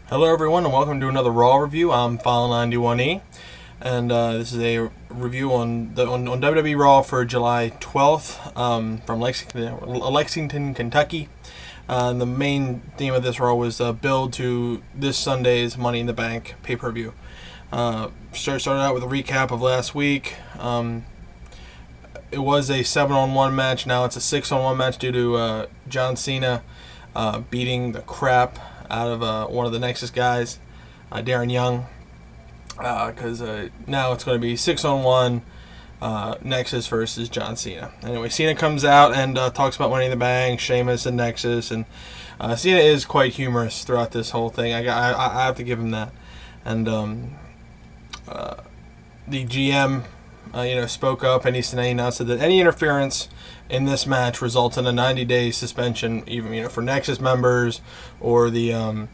Hello everyone and welcome to another Raw review. I'm File91e and this is a review on WWE Raw for July 12th from Lexington, Kentucky. The main theme of this Raw was build to this Sunday's Money in the Bank pay-per-view. Started out with a recap of last week. It was a 7-on-1 match. Now it's a 6-on-1 match due to John Cena beating the crap out of one of the Nexus guys, Darren Young, because now it's going to be 6-on-1 Nexus versus John Cena. Anyway, Cena comes out and talks about Money in the Bank, Sheamus, and Nexus, and Cena is quite humorous throughout this whole thing. I have to give him that. And the GM, spoke up and he announced that any interference in this match results in a 90-day suspension, even for Nexus members or the Raw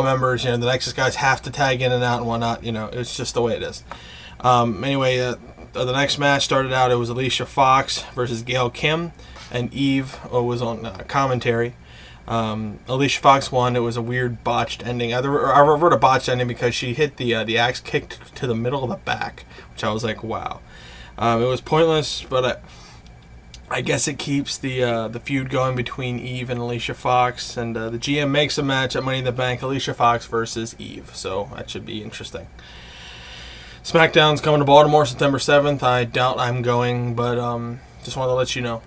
members. The Nexus guys have to tag in and out and whatnot. It's just the way it is. Anyway, the next match started out. It was Alicia Fox versus Gail Kim, and Eve was on commentary. Alicia Fox won. It was a weird botched ending. I wrote a botched ending because she hit the axe kick to the middle of the back, which I was like, wow. It was pointless, but I guess it keeps the feud going between Eve and Alicia Fox, and the GM makes a match at Money in the Bank, Alicia Fox versus Eve, so that should be interesting. SmackDown's coming to Baltimore September 7th. I doubt I'm going, but just wanted to let you know.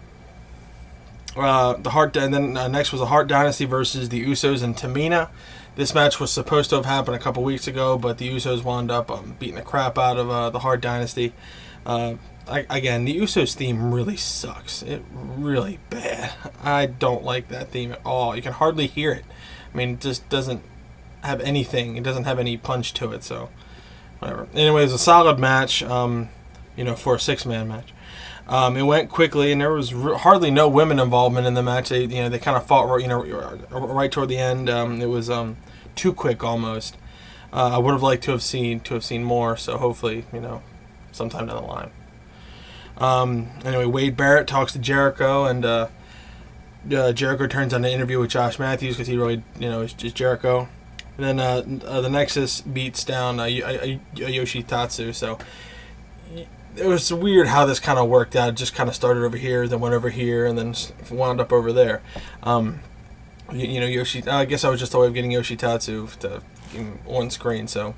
Next was the Hart Dynasty versus the Usos and Tamina. This match was supposed to have happened a couple weeks ago, but the Usos wound up beating the crap out of the Hart Dynasty. Again, the Usos theme really sucks. It really bad. I don't like that theme at all. You can hardly hear it. I mean, it just doesn't have anything. It doesn't have any punch to it, so whatever. Anyway, it was a solid match, for a six-man match. It went quickly, and there was hardly no women involvement in the match. They kind of fought, right toward the end. It was too quick almost. I would have liked to have seen more. So hopefully, sometime down the line. Anyway, Wade Barrett talks to Jericho, and Jericho turns on an interview with Josh Matthews because he really, is just Jericho. And then the Nexus beats down Yoshitatsu. So it was weird how this kind of worked out. It just kind of started over here, then went over here, and then wound up over there. I guess I was just a way of getting Yoshitatsu to on screen. So,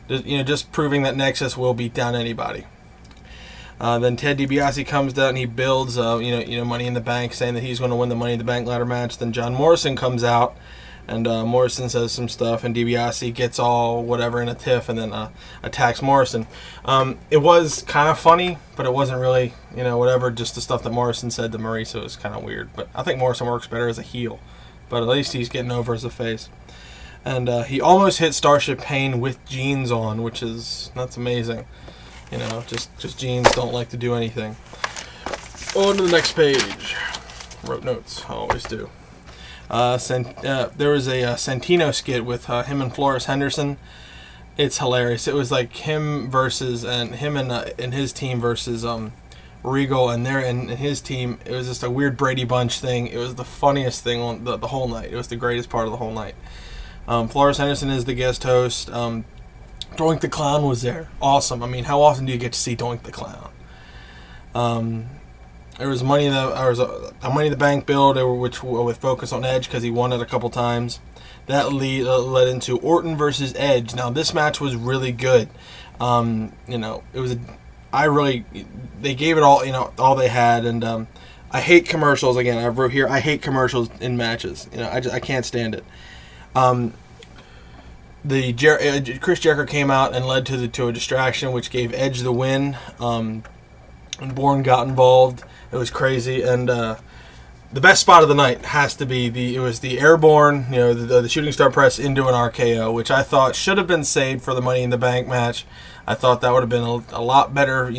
just proving that Nexus will beat down anybody. Then Ted DiBiase comes down and he builds, Money in the Bank, saying that he's going to win the Money in the Bank ladder match. Then John Morrison comes out. And Morrison says some stuff, and DiBiase gets all whatever in a tiff, and then attacks Morrison. It was kind of funny, but it wasn't really, whatever. Just the stuff that Morrison said to Murray, so it was kind of weird. But I think Morrison works better as a heel, but at least he's getting over as a face. And he almost hit Starship Pain with jeans on, that's amazing. Just jeans don't like to do anything. On to the next page. Wrote notes, I always do. There was a Santino skit with him and Flores Henderson. It's hilarious. It was like him and his team versus Regal and his team. It was just a weird Brady Bunch thing. It was the funniest thing on the whole night. It was the greatest part of the whole night. Flores Henderson is the guest host. Doink the Clown was there. Awesome. I mean, how often do you get to see Doink the Clown? There was a Money in the Bank build, which with focus on Edge because he won it a couple times. That led into Orton versus Edge. Now this match was really good. They gave it all they had, and I hate commercials. Again, I wrote here, I hate commercials in matches. I can't stand it. Chris Jericho came out and led to a distraction, which gave Edge the win. And Bourne got involved. It was crazy, and the best spot of the night has to be the airborne, the shooting star press into an RKO, which I thought should have been saved for the Money in the Bank match. I thought that would have been a lot better,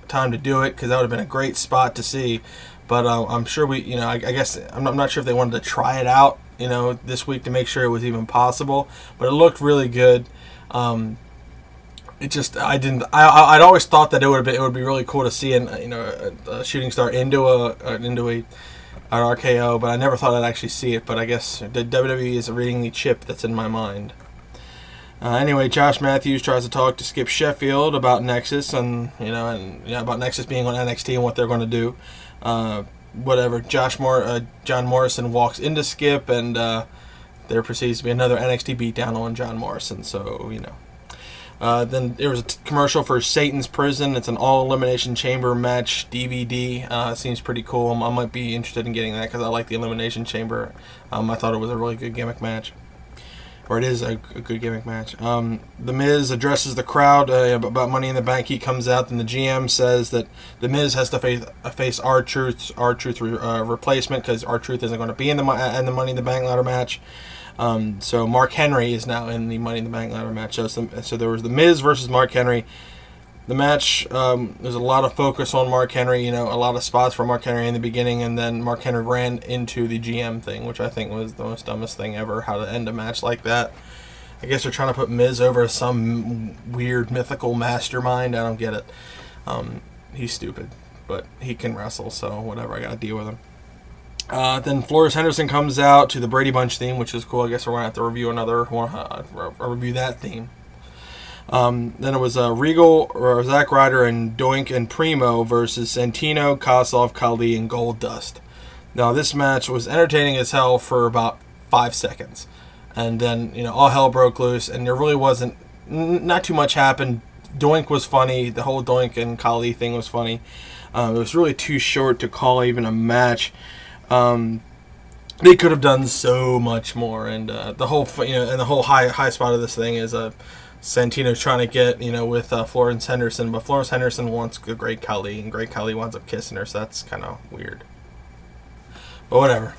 time to do it because that would have been a great spot to see. But I'm sure I guess I'm not sure if they wanted to try it out, this week to make sure it was even possible. But it looked really good. I'd always thought that it would be really cool to see a shooting star into a on RKO, but I never thought I'd actually see it. But I guess the WWE is reading the chip that's in my mind. Anyway, Josh Matthews tries to talk to Skip Sheffield about Nexus and about Nexus being on NXT and what they're going to do. Whatever. John Morrison walks into Skip, and there proceeds to be another NXT beatdown on John Morrison. So then there was a commercial for Satan's Prison. It's an all-elimination chamber match DVD. Seems pretty cool. I might be interested in getting that because I like the Elimination Chamber. I thought it was a really good gimmick match. Or it is a good gimmick match. The Miz addresses the crowd about Money in the Bank. He comes out, and the GM says that the Miz has to face R-Truth's replacement because R-Truth isn't going to be in the Money in the Bank ladder match. So Mark Henry is now in the Money in the Bank ladder match. So there was the Miz versus Mark Henry. The match, there's a lot of focus on Mark Henry, a lot of spots for Mark Henry in the beginning, and then Mark Henry ran into the GM thing, which I think was the most dumbest thing ever, how to end a match like that. I guess they're trying to put Miz over some weird mythical mastermind. I don't get it. He's stupid, but he can wrestle, so whatever, I gotta deal with him. Then Flores Henderson comes out to the Brady Bunch theme, which is cool. I guess we're gonna have to review review that theme. Then it was Regal, Zack Ryder, and Doink and Primo versus Santino, Kosov, Khali, and Goldust. Now, this match was entertaining as hell for about 5 seconds. And then, all hell broke loose, and there really wasn't, not too much happened. Doink was funny. The whole Doink and Khali thing was funny. It was really too short to call even a match. They could have done so much more, and the whole, and the whole high spot of this thing is Santino's trying to get, with Florence Henderson, but Florence Henderson wants the Great Khali, and Great Khali winds up kissing her, so that's kind of weird. But whatever.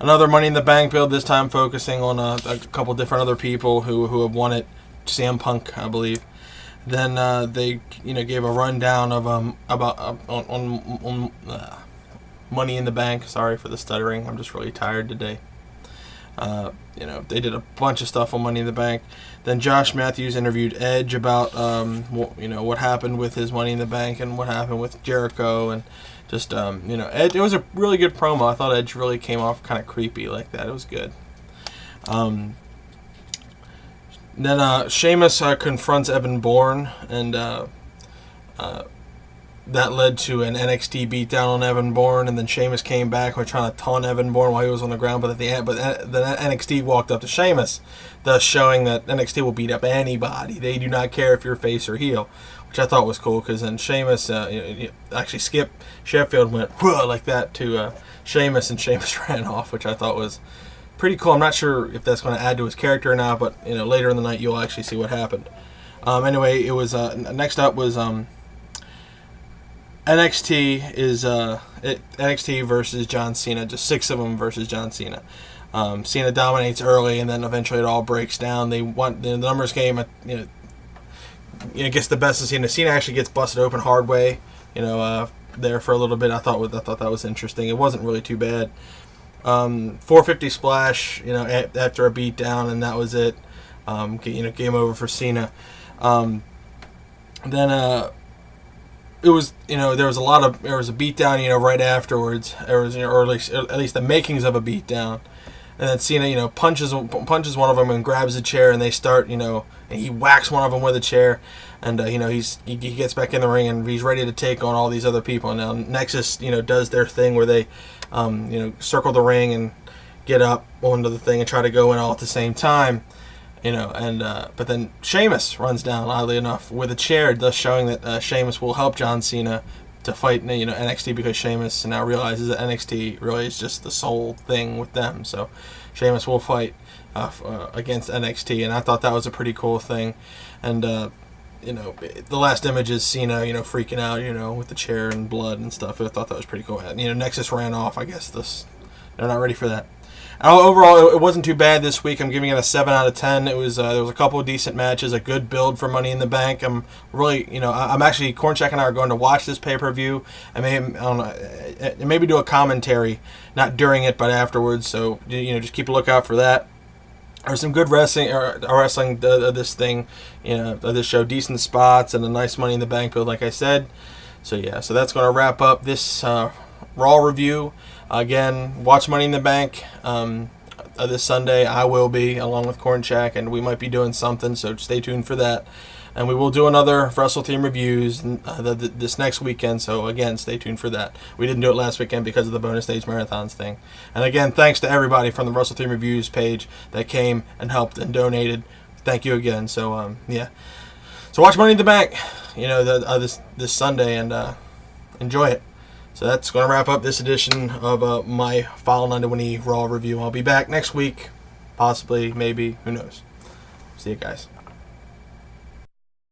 Another Money in the Bank build, this time focusing on a couple different other people who have won it. CM Punk, I believe. Then they, gave a rundown of about Money in the Bank. Sorry for the stuttering. I'm just really tired today. They did a bunch of stuff on Money in the Bank. Then Josh Matthews interviewed Edge about, what happened with his Money in the Bank and what happened with Jericho, and just, Edge. It was a really good promo. I thought Edge really came off kind of creepy like that. It was good. Then Sheamus confronts Evan Bourne, and that led to an NXT beatdown on Evan Bourne, and then Sheamus came back and trying to taunt Evan Bourne while he was on the ground, but then NXT walked up to Sheamus, thus showing that NXT will beat up anybody. They do not care if you're face or heel, which I thought was cool, because then Sheamus, actually Skip Sheffield went whoa like that to Sheamus, and Sheamus ran off, which I thought was pretty cool. I'm not sure if that's going to add to his character or not, but later in the night you'll actually see what happened. Anyway, it was next up was NXT versus John Cena, just 6 of them versus John Cena. Cena dominates early, and then eventually it all breaks down. The numbers game, gets the best of Cena. Cena actually gets busted open hard way, there for a little bit. I thought that was interesting. It wasn't really too bad. 450 splash, after a beatdown, and that was it. Game over for Cena. Then it was, there was a beatdown, right afterwards. There was, or at least the makings of a beatdown. And then Cena, punches one of them and grabs a chair, and they start, and he whacks one of them with a chair, and he gets back in the ring, and he's ready to take on all these other people. And now Nexus, does their thing where they, circle the ring and get up onto the thing and try to go in all at the same time. But then Sheamus runs down, oddly enough, with a chair, thus showing that Sheamus will help John Cena to fight, NXT, because Sheamus now realizes that NXT really is just the sole thing with them. So Sheamus will fight against NXT, and I thought that was a pretty cool thing. And the last image is Cena, freaking out, with the chair and blood and stuff. I thought that was pretty cool. And, Nexus ran off. I guess they're not ready for that. Overall, it wasn't too bad this week. I'm giving it a 7 out of 10. It was there was a couple of decent matches, a good build for Money in the Bank. I'm really, I'm actually, Kornchak and I are going to watch this pay-per-view. Maybe do a commentary, not during it, but afterwards. So, just keep a lookout for that. There's some good wrestling this thing, this show, decent spots and a nice Money in the Bank build, like I said. So yeah, so that's going to wrap up this Raw review. Again, watch Money in the Bank this Sunday. I will be, along with Corn Shack, and we might be doing something, so stay tuned for that. And we will do another Wrestle Team reviews this next weekend, so again, stay tuned for that. We didn't do it last weekend because of the bonus stage marathons thing. And again, thanks to everybody from the Wrestle Team Reviews page that came and helped and donated. Thank you again. So yeah, so watch Money in the Bank, this Sunday, and enjoy it. So that's going to wrap up this edition of my File91e Raw review. I'll be back next week, possibly, maybe, who knows. See you guys.